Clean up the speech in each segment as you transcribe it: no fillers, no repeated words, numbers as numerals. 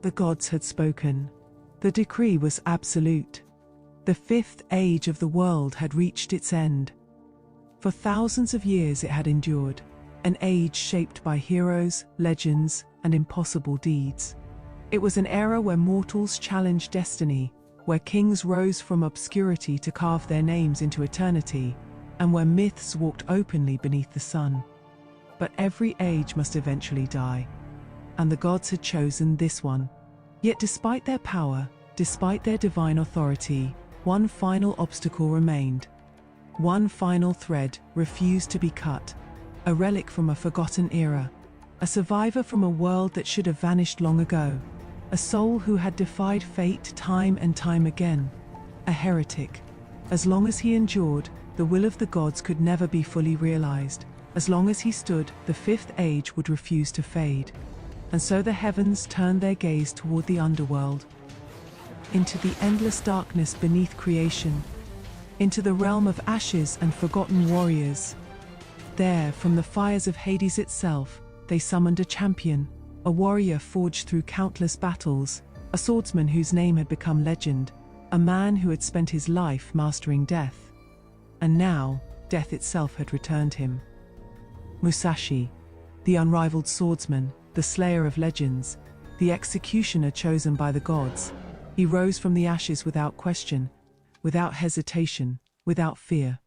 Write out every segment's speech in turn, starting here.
the gods had spoken. The decree was absolute. The fifth age of the world had reached its end. For thousands of years it had endured, an age shaped by heroes, legends, and impossible deeds. It was an era where mortals challenged destiny, where kings rose from obscurity to carve their names into eternity, and where myths walked openly beneath the sun. But every age must eventually die, and the gods had chosen this one. Yet despite their power, despite their divine authority, one final obstacle remained. One final thread refused to be cut, a relic from a forgotten era, a survivor from a world that should have vanished long ago, a soul who had defied fate time and time again, a heretic. As long as he endured, the will of the gods could never be fully realized. As long as he stood, the fifth age would refuse to fade. And so the heavens turned their gaze toward the underworld, into the endless darkness beneath creation, into the realm of ashes and forgotten warriors. There, from the fires of Hades itself, they summoned a champion, a warrior forged through countless battles, a swordsman whose name had become legend, a man who had spent his life mastering death. And now, death itself had returned him. Musashi, the unrivaled swordsman, the slayer of legends, the executioner chosen by the gods, he rose from the ashes without question, without hesitation, without fear.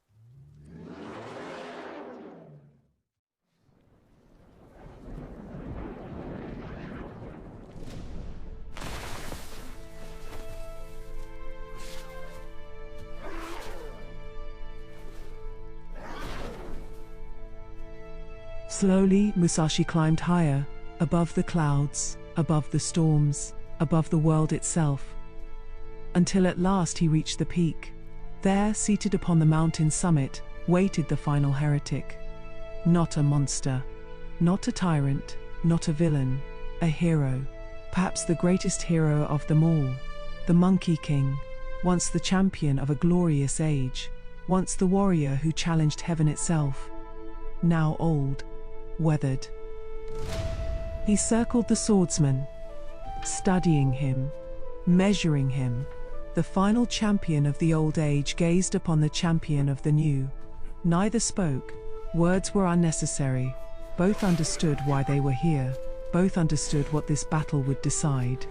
Slowly, Musashi climbed higher, above the clouds, above the storms, above the world itself, until at last he reached the peak. There, seated upon the mountain's summit, waited the final heretic. Not a monster, not a tyrant, not a villain, a hero, perhaps the greatest hero of them all, the Monkey King, once the champion of a glorious age, once the warrior who challenged heaven itself, now old, weathered. He circled the swordsman, studying him, measuring him. The final champion of the old age gazed upon the champion of the new. Neither spoke. Words were unnecessary. Both understood why they were here. Both understood what this battle would decide.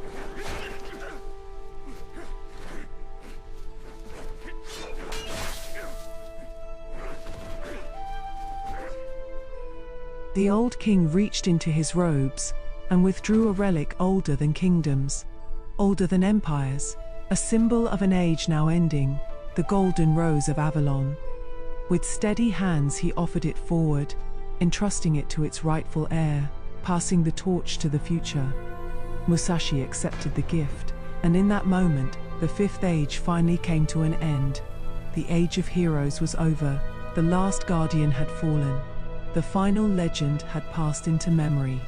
The old king reached into his robes and withdrew a relic older than kingdoms, older than empires, a symbol of an age now ending, the golden rose of Avalon. With steady hands he offered it forward, entrusting it to its rightful heir, passing the torch to the future. Musashi accepted the gift, and in that moment, the fifth age finally came to an end. The age of heroes was over, the last guardian had fallen. The final legend had passed into memory.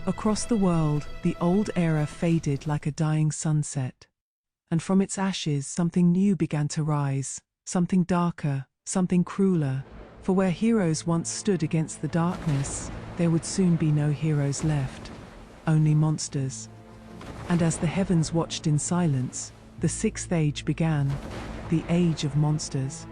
Across the world, the old era faded like a dying sunset. And from its ashes, something new began to rise, something darker, something crueler. For where heroes once stood against the darkness, there would soon be no heroes left, only monsters. And as the heavens watched in silence, the sixth age began, the age of monsters.